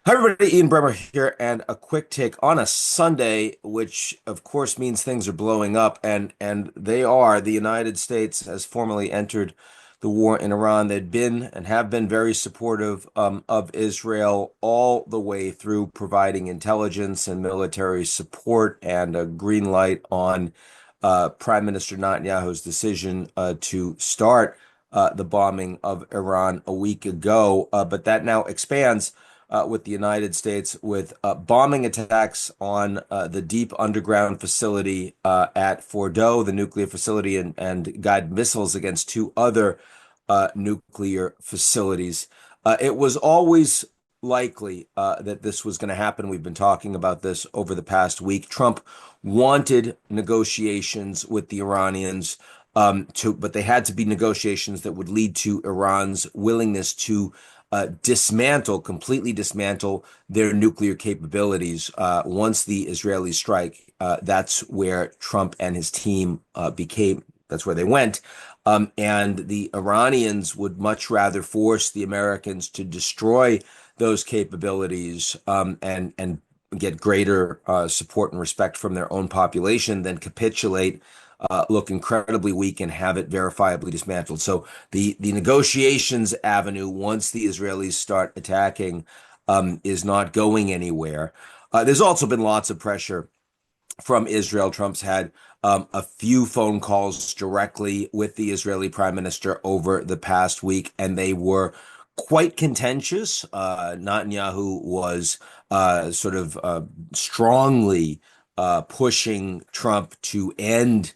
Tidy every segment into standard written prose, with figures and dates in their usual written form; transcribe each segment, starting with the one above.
Hi, everybody. Ian Bremmer here, and a quick take on a Sunday, which of course means things are blowing up, and they are. The United States has formally entered the war in Iran. They'd been and have been very supportive of Israel all the way through, providing intelligence and military support and a green light on Prime Minister Netanyahu's decision to start the bombing of Iran a week ago. But that now expands with the United States with bombing attacks on the deep underground facility at Fordow, the nuclear facility, and guided missiles against two other nuclear facilities. It was always likely that this was going to happen. We've been talking about this over the past week. Trump wanted negotiations with the Iranians but they had to be negotiations that would lead to Iran's willingness to completely dismantle their nuclear capabilities. Once the Israelis strike, that's where Trump and his team that's where they went. And the Iranians would much rather force the Americans to destroy those capabilities and get greater support and respect from their own population than capitulate, look incredibly weak, and have it verifiably dismantled. So the negotiations avenue, once the Israelis start attacking, is not going anywhere. There's also been lots of pressure from Israel. Trump's had a few phone calls directly with the Israeli prime minister over the past week, and they were quite contentious. Netanyahu was strongly pushing Trump to end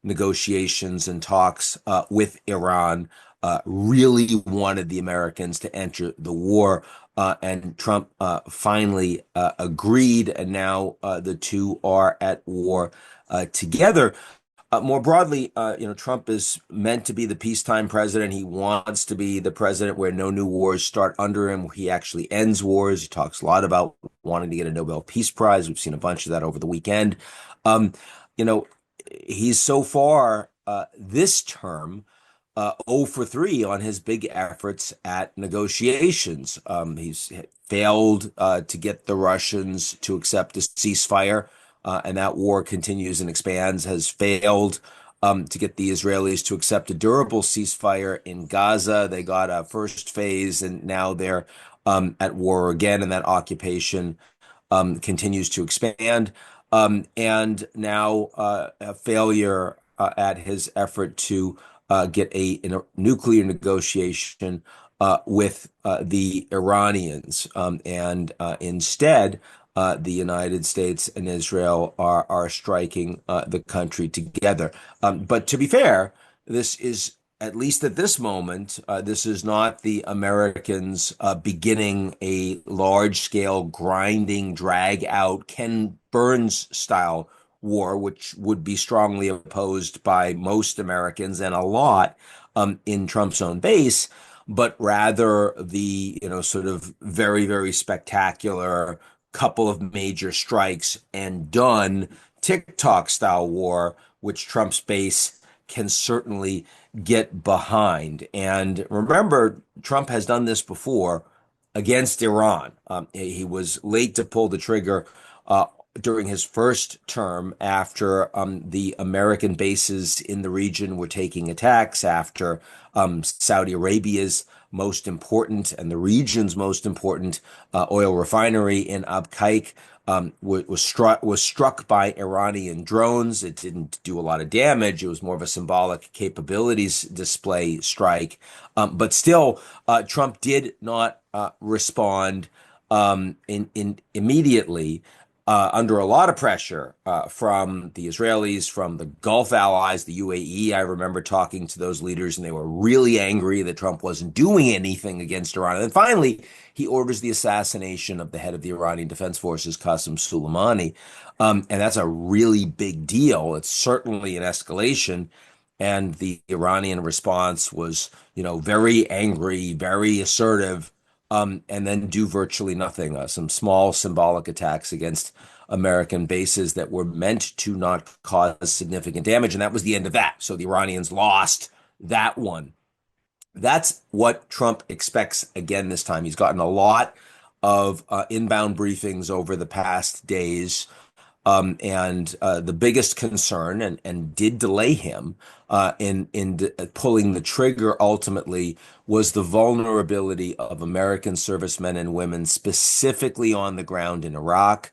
negotiations and talks with Iran, really wanted the Americans to enter the war. And Trump finally agreed, and now the two are at war together. More broadly, Trump is meant to be the peacetime president. He wants to be the president where no new wars start under him. He actually ends wars. He talks a lot about wanting to get a Nobel Peace Prize. We've seen a bunch of that over the weekend. Um, you know, he's so far this term 0 for 3 on his big efforts at negotiations. He's failed to get the Russians to accept a ceasefire, and that war continues and expands, has failed to get the Israelis to accept a durable ceasefire in Gaza. They got a first phase, and now they're at war again, and that occupation continues to expand. And now a failure at his effort to get a nuclear negotiation with the Iranians. And instead, the United States and Israel are striking the country together. But to be fair, this is, at least at this moment, this is not the Americans beginning a large-scale grinding, drag-out Ken Burns style war, which would be strongly opposed by most Americans and a lot in Trump's own base, but rather the, sort of very, very spectacular couple of major strikes and done TikTok style war, which Trump's base can certainly get behind. And remember, Trump has done this before against Iran. He was late to pull the trigger during his first term after the American bases in the region were taking attacks, after Saudi Arabia's most important and the region's most important oil refinery in Abqaiq was struck by Iranian drones. It didn't do a lot of damage. It was more of a symbolic capabilities display strike. But still, Trump did not respond in immediately, under a lot of pressure from the Israelis, from the Gulf allies, the UAE. I remember talking to those leaders, and they were really angry that Trump wasn't doing anything against Iran. And then finally, he orders the assassination of the head of the Iranian Defense Forces, Qasem Soleimani. And that's a really big deal. It's certainly an escalation. And the Iranian response was, very angry, very assertive, and then do virtually nothing. Some small symbolic attacks against American bases that were meant to not cause significant damage. And that was the end of that. So the Iranians lost that one. That's what Trump expects again this time. He's gotten a lot of inbound briefings over the past days. And the biggest concern, and did delay him in pulling the trigger ultimately, was the vulnerability of American servicemen and women, specifically on the ground in Iraq,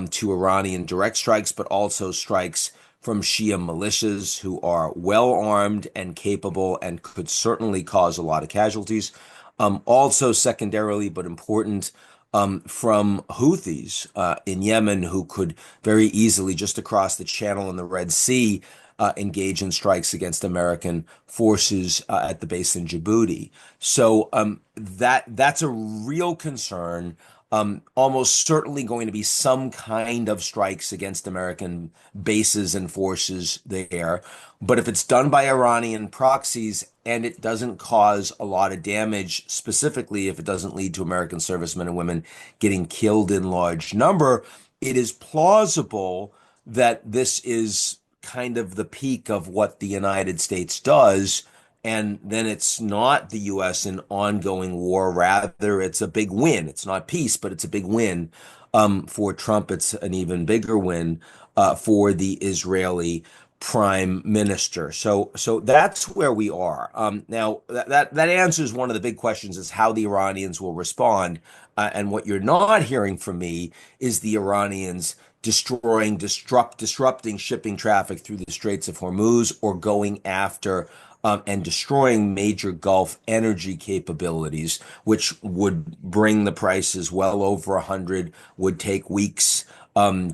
to Iranian direct strikes, but also strikes from Shia militias who are well armed and capable and could certainly cause a lot of casualties. Also, secondarily, but important, from Houthis in Yemen, who could very easily, just across the channel in the Red Sea, engage in strikes against American forces at the base in Djibouti. So that's a real concern. Almost certainly going to be some kind of strikes against American bases and forces there. But if it's done by Iranian proxies and it doesn't cause a lot of damage, specifically if it doesn't lead to American servicemen and women getting killed in large number, it is plausible that this is kind of the peak of what the United States does. And then it's not the U.S. in ongoing war. Rather, it's a big win. It's not peace, but it's a big win. For Trump, it's an even bigger win for the Israeli prime minister. So that's where we are. Now, that answers one of the big questions: is how the Iranians will respond. And what you're not hearing from me is the Iranians disrupting shipping traffic through the Straits of Hormuz, or going after and destroying major Gulf energy capabilities, which would bring the prices well over 100, would take weeks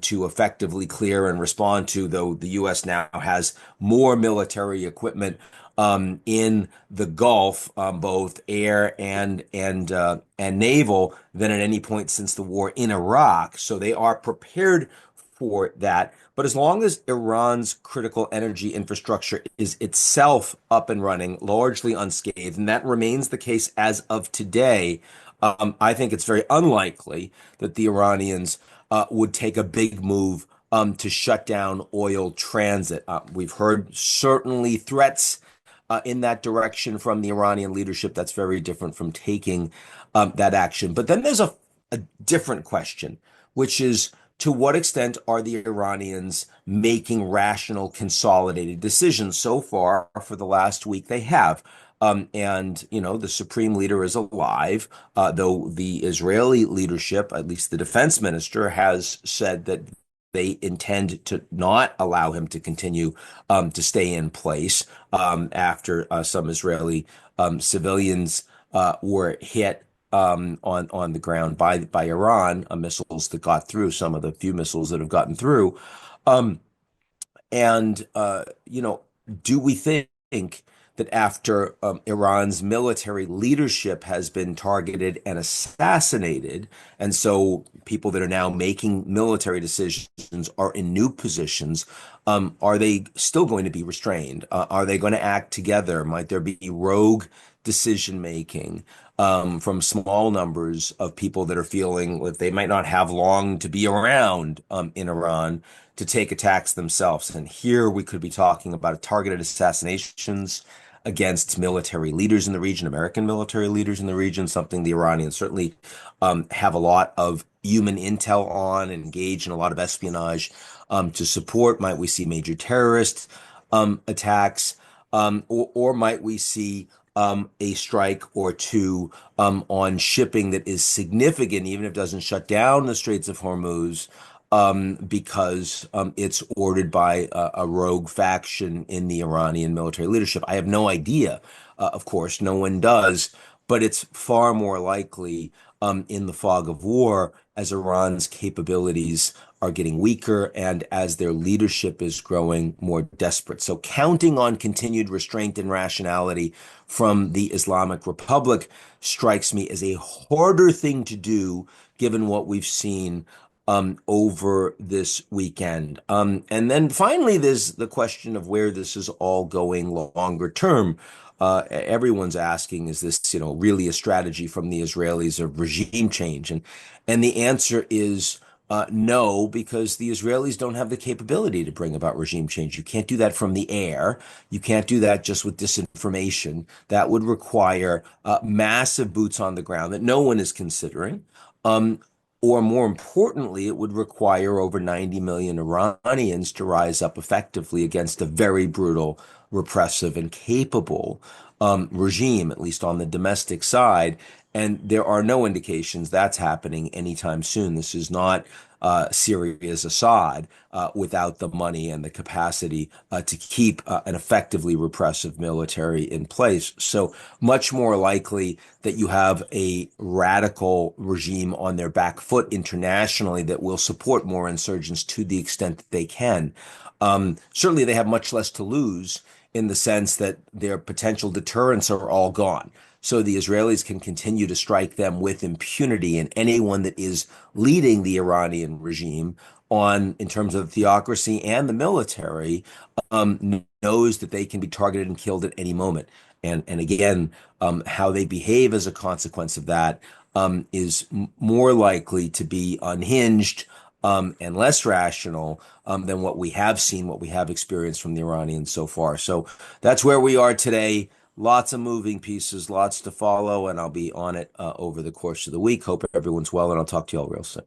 to effectively clear and respond to, though the U.S. now has more military equipment in the Gulf, both air and naval, than at any point since the war in Iraq. So they are prepared for that. But as long as Iran's critical energy infrastructure is itself up and running, largely unscathed, and that remains the case as of today, I think it's very unlikely that the Iranians would take a big move to shut down oil transit. We've heard certainly threats in that direction from the Iranian leadership. That's very different from taking that action. But then there's a different question, which is, to what extent are the Iranians making rational, consolidated decisions? So far, for the last week, they have. And, the supreme leader is alive, though the Israeli leadership, at least the defense minister, has said that they intend to not allow him to continue to stay in place after some Israeli civilians were hit on the ground by Iran, missiles that got through, some of the few missiles that have gotten through. Um, and do we think that after Iran's military leadership has been targeted and assassinated, and so people that are now making military decisions are in new positions, are they still going to be restrained? Are they going to act together? Might there be rogue decision making from small numbers of people that are feeling that they might not have long to be around in Iran to take attacks themselves? And here we could be talking about targeted assassinations against military leaders in the region, American military leaders in the region, something the Iranians certainly have a lot of human intel on, and engage in a lot of espionage to support. Might we see major terrorist attacks, or might we see a strike or two on shipping that is significant, even if it doesn't shut down the Straits of Hormuz, because it's ordered by a rogue faction in the Iranian military leadership? I have no idea. Of course, no one does, but it's far more likely in the fog of war, as Iran's capabilities are getting weaker and as their leadership is growing more desperate. So counting on continued restraint and rationality from the Islamic Republic strikes me as a harder thing to do, given what we've seen over this weekend. And then finally, there's the question of where this is all going longer term. Everyone's asking, is this, really a strategy from the Israelis of regime change? And the answer is no, because the Israelis don't have the capability to bring about regime change. You can't do that from the air. You can't do that just with disinformation. That would require massive boots on the ground that no one is considering. Um, or more importantly, it would require over 90 million Iranians to rise up effectively against a very brutal, repressive, and capable regime, at least on the domestic side. And there are no indications that's happening anytime soon. This is not Syria's Assad without the money and the capacity to keep an effectively repressive military in place. So much more likely that you have a radical regime on their back foot internationally that will support more insurgents to the extent that they can. Certainly, they have much less to lose in the sense that their potential deterrents are all gone. So the Israelis can continue to strike them with impunity, and anyone that is leading the Iranian regime on in terms of theocracy and the military knows that they can be targeted and killed at any moment. And again, how they behave as a consequence of that is more likely to be unhinged and less rational than what we have seen, what we have experienced from the Iranians so far. So that's where we are today. Lots of moving pieces, lots to follow, and I'll be on it over the course of the week. Hope everyone's well, and I'll talk to you all real soon.